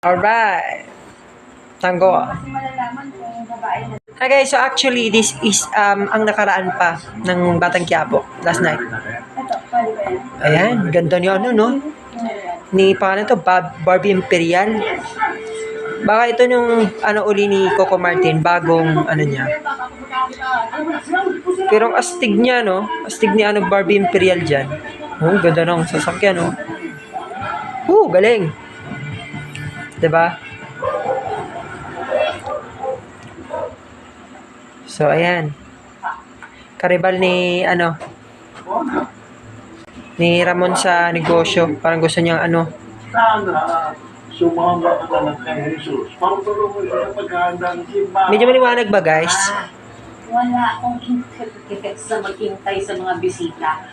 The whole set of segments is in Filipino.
Alright. Tango. Hi guys, so actually this is ang nakaraan pa ng Batang Quiapo last night. Ayan, ganda niya ano no? Ni paano to? Barbie Imperial. Baka ito yung ano uli ni Coco Martin, bagong ano niya. Pero ang astig niya no? Astig ni ano Barbie Imperial diyan. Oh, ganda ng sasakyan no. Galing. 'Di ba? So, ayan. Karibal ni, ni Ramon sa negosyo. Parang gusto niyang, Sana sumama ka na kay Jesus. Pagtulungan sa paghahanda ng simbahan. medyo maliwanag ba, guys? Wala akong interest sa maghintay sa mga bisita.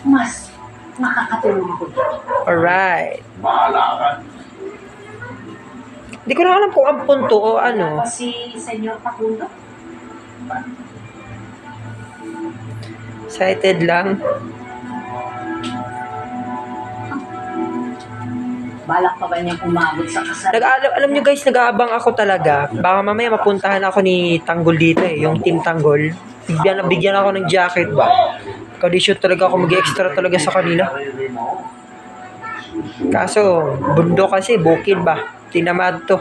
Mas makakatulong ako dito. Alright. Bahala ka. Hindi ko na alam kung ang punto o ano. Wala pa si Senyor Facundo? Excited lang. Balak pa ba niyang umabot sa kasal? Alam nyo guys, nag-aabang ako talaga. Baka mamaya mapuntahan ako ni Tanggol dito yung Team Tanggol. Bigyan ako ng jacket ba? Kadisyo talaga ako mag-extra talaga sa kanila. Kaso, bundok kasi, bukid ba? Tinamad to.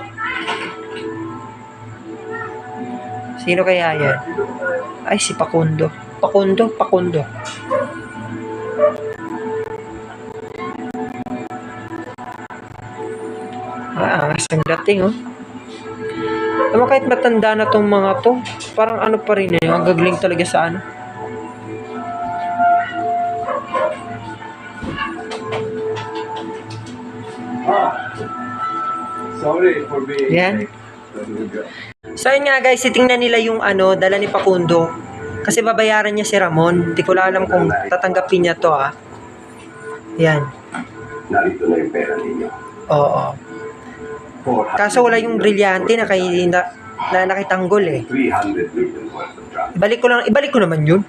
Sino kaya yan? Ay, si Pakundo. Pakundo. Angas ang dating, oh. Naman kahit matanda na tong mga to, parang ano pa rin eh, ang gagling talaga sa ano. Sorry for being Yan. So yun nga guys, titingnan nila yung ano, dala ni Pakundo. Kasi babayaran niya si Ramon. Hindi ko lang alam kung tatanggapin niya to Yan. Narito na yung pera ninyo. Oo. Kaso wala yung brilyante na nakitanggol eh. 300 million worth of drugs. Ibalik ko naman yun.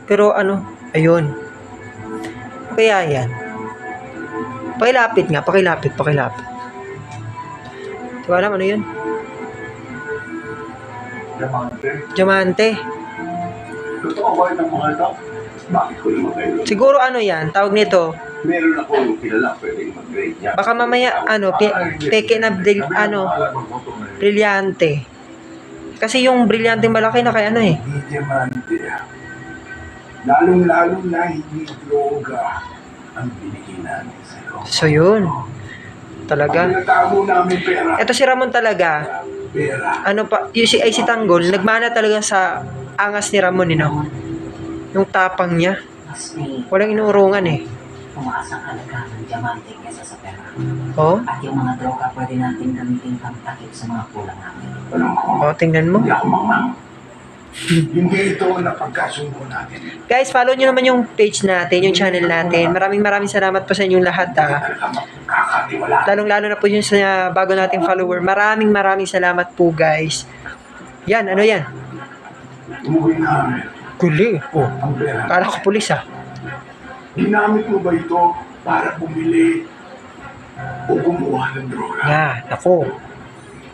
Pero ano, ayun. Kaya yan. Pakilapit. Di ko alam ano yun. Diamante. Totoo ba ng mga ito? Bakit ko naman kayo? Siguro ano yan, tawag nito. Meron akong kilala pwedeng mag-grade niya. Baka mamaya, peke na, brilyante. Kasi yung brilyante malaki na kaya ano eh. Hindi diamante. Lalong-lalo na hindi droga ang binigyan namin sa'yo. So yun. Talaga. Ang natago namin pera. Ito si Ramon talaga. Pera. Ano pa, si Tanggol, nagmana talaga sa angas ni Ramon, yung tapang niya. Mas may Walang inuurungan eh. tumaas ang halaga ng diamante kesa sa pera. Oh, At yung mga droga pwede natin gamitin pang takip sa mga kulang natin. Alam ko, tingnan mo. hindi ako mangmang. Hindi ito ang napagkasundo natin. Guys, follow nyo naman yung page natin, yung channel natin. Maraming salamat po sa inyong lahat Talaga magkakatiwala. Lalong-lalo na po yun sa bago nating follower. Maraming salamat po guys. Yan, ano yan? Umuwi namin. Guli. Oh, Ang pera. kala ko pulis Ginamit mo ba ito para bumili o gumawa ng droga? Ako.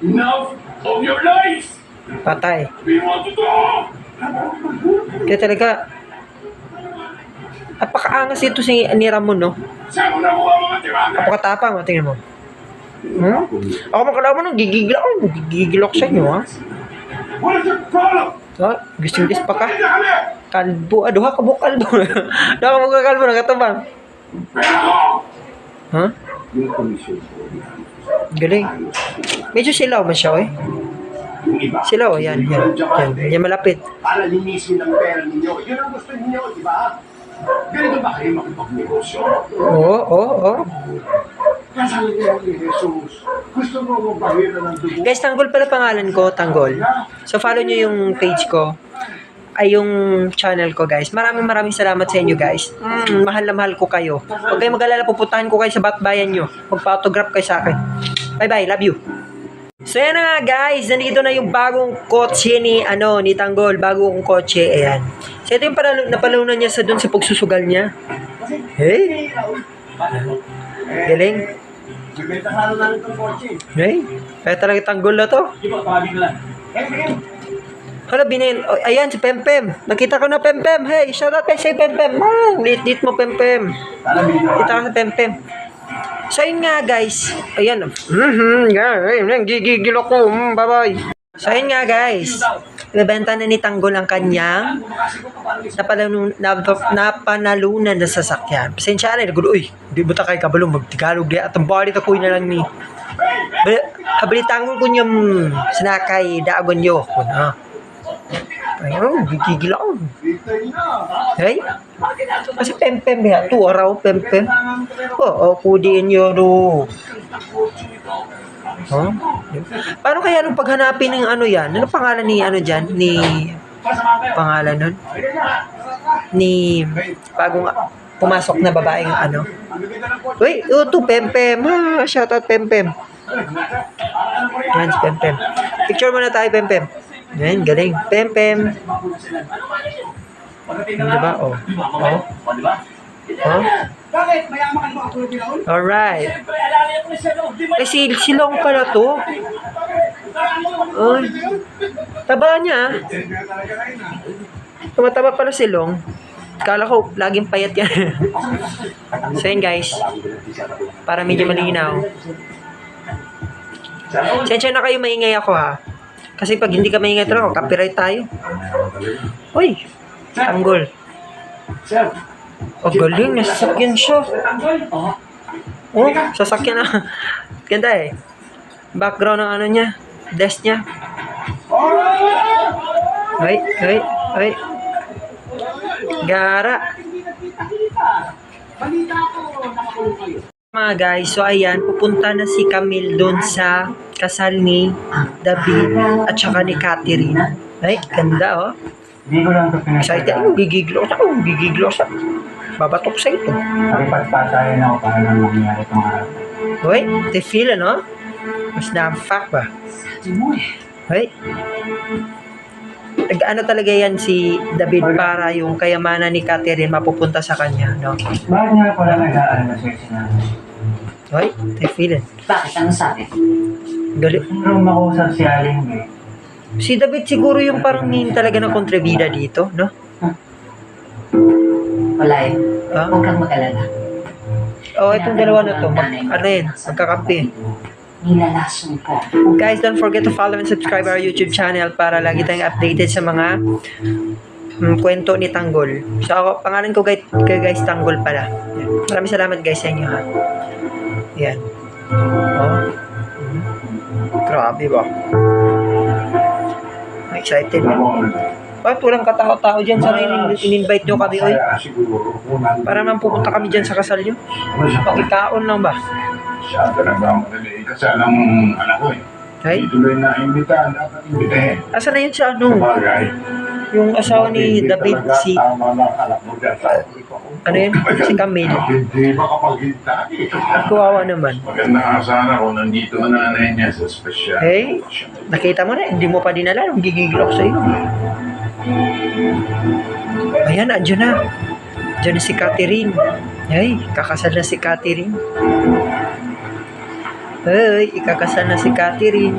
Enough of your lies! Patay. Sabihin mo ang totoo! Kaya talaga, napakaangas ito si ni Ramon, no? Saan mo nakuha mga tiwaga? Napakatapang, tingnan mo. Ako makalaman nung gigigil ako sa inyo, What is your problem? Gusto pa ka? Hindi kami! Kalbo, duha ka kalbo. Duha ka kalbo, nagkatubang. Pera ko! Yung komisyon ko. Galing. Medyo silaw man siya, Yung iba. Silaw, yan. Yan malapit. Para linisin ang pera ninyo. Yun ang gusto ninyo, di ba? Ganito ba kayo makipagnegosyo? Oo. Kasal niyo ni Jesus. Gusto mo mabahiran ng dugo? Guys, Tanggol pala pangalan ko, Tanggol. So, follow nyo yung page ko. Ay, yung channel ko, guys. Maraming salamat sa inyo, guys. Mahal na mahal ko kayo. Huwag kayong mag-alala, pupuntahan ko kayo sa Batbayan nyo. Magpa-autograph kayo sa akin. Bye-bye, love you. So, yan na nga, guys. Nandito na yung bagong kotse ni Tanggol. Bagong kotse, ayan. So, ito yung napalunan niya dun sa pagsusugal niya. Hey! Galing. Bibenta nga namin itong kotse. Hey, kaya talaga tanggol na to. Di ba, tawagin ko lang. Hala, oh, ayan, si Pempem. Nakita ko na Pempem. Hey, shout out kay si Pempem. Lit mo, Pempem. Kita ka sa Pempem. So, yun nga, guys. Ayan. Gigigil ako. Bye-bye. So, yun nga, guys. Nabenta na ni Tanggol ang kanyang napanalunan na sasakyan. Pasensya na, uy, di ba ta kay kabalong magtigalog at ang bali ta ko na lang ni habali Tanggol ko niyang sinakay daagon nyo. Ayun, gigigil ako. Hey? Kasi Pempem ya, tu araw Pempem. Oo, kudiin nyo do. Huh? Paano kaya nung paghanapin ng ano yan? Ano pangalan ni ano dyan? Ni pangalan nun? Ni bagong pumasok na babaeng ano? Uy, ito Pempem. Shoutout Pempem. Yan si Pempem. Picture mo na tayo Pempem. Yan, galing. Pempem. Diba? Oh. Oh. Oh. Bakit? Mayaman ka ba ako pinahon? Alright. Eh, si Long pala to. Ay. Taba niya. Tumataba pala si Long. Kala ko, laging payat yan. So, yun guys. Para medyo malinaw. Sensya na kayo, maingay ako ha. Kasi pag hindi ka maingay talaga, copyright tayo. Uy, Tanggol. Sir. Oh, galing. Nasasakyan siya. Oh, sasakyan na. Ganda eh. Background ng ano niya. Desk niya. Ay. Gara. Mga guys, so ayan, pupunta na si Camille doon sa kasal ni David at saka ni Catherine. Ay, ganda oh. Hindi ko lang ito Excited. pinagsasabi. Gigiglo sa. Babatok sa ito. Nakipagpatayan ako para lang mangyari itong araw. Hoy, te feel ano? Mas na-fact ba? Hoy. Ano talaga yan si David para yung kayamanan ni Catherine mapupunta sa kanya, no? Bakit nga pala nag-aaral na siya sinabi? Hoy, te feel it. Bakit? Ano sabi? Galit. Pero makausap si Aling eh. Si David siguro yung parang main talaga ng kontrabida dito, no? Wala yun. Ah? Huwag kang mag-alala. Oh, itong dalawa na to. Ano yun? Magkakampi. Nilalason ko. Guys, don't forget to follow and subscribe our YouTube channel para lagi tayong updated sa mga kwento ni Tanggol. So, ako, pangalan ko guys Tanggol pala. Yan. Maraming salamat guys sa inyo ha. Yan. Oh. Grabe ba? Excited. Bakit walang katao-tao dyan? Sana in-invite nyo kami, oy. Para naman pupunta kami dyan sa kasal nyo. Pakikaon lang ba? Siya talaga madali. Kasi alam anak ko eh. Ay? Ituloy na imbitahan. Dapat imbitahin. Asa na yun sa ano? Sabagay. Yung asawa ni David, si... Tama na anak mo dyan sa Ano yun? Si Camille. Hindi makapaghintay. Kawawa naman. Maganda nga sana kung nandito ang nanay niya sa special. Hey, nakita mo na, hindi mo pa dinala. Gigigil ako sa iyo. Ayan, andyan na. Diyan na si Catherine. Ay, kakasal na si Catherine. Ay, ikakasal na si Catherine.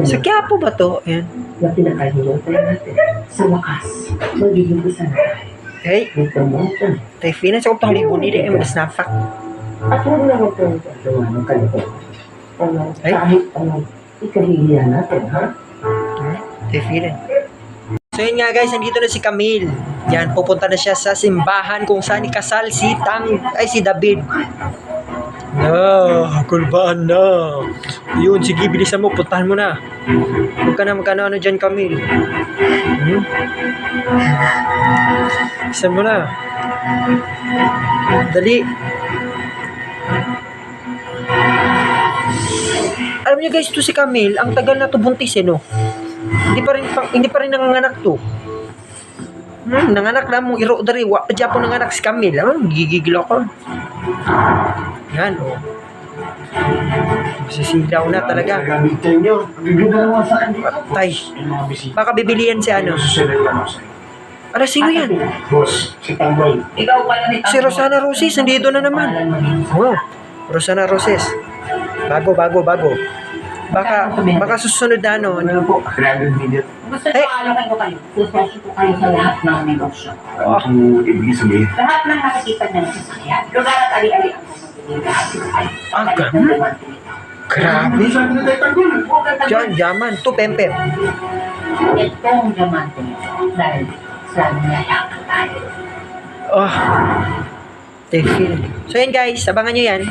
Sa Quiapo ba to? Ayan. Na pinakahihintay natin. Sa wakas, magiging isa na tayo. Hey, Dito mo ito. tayo finas ako pang libo nila. Ay, mas nafak. At huwag na huwag kang tumanong ka nito. Ay. Kahit anong ikahihiyan natin, ha? Tayo finas. So yun nga guys, nandito na si Camille. Yan, pupunta na siya sa simbahan kung saan ikasal si David. Kulbaan na. Yun, sige, bilisan mo, puntahan mo na. Huwag ka na magkano dyan, Camille. Bilisan mo na. Dali. Alam niyo guys, to si Camille, ang tagal na to buntis no. Hindi pa rin nanganganak to. Nanganak na mong iro dari, wa pa Japon nanganak si Camille. Gigigil ako. Yan, oh. Sisilaw na talaga. Gamitin nyo. Bibigyan naman sa kanila. Tay, baka bibilihan si ano. Susunod lang ako sa'yo. Ala, sino yan? Boss, si Tanggol. Ikaw pala ni Si Rosana Roses, nandito na naman. Oh, Rosana Roses. Bago. Baka susunod na ano. Ano po? 300 million. Gusto nyo alokin ko kayo. Sususi ko kayo sa lahat ng negosyo. Ano po ibig sabihin? Lahat ng nakikita niya ng sasakyan. Lugar at ali-ali ang bumibili lahat sila kayo. Ah, ganun? Grabe. Sabi na tayo Tanggol. Diyan, yaman. To, pempem. Itong diamante nito dahil sa nilayakan tayo. Oh. They feel. So, yan guys. Abangan nyo yan.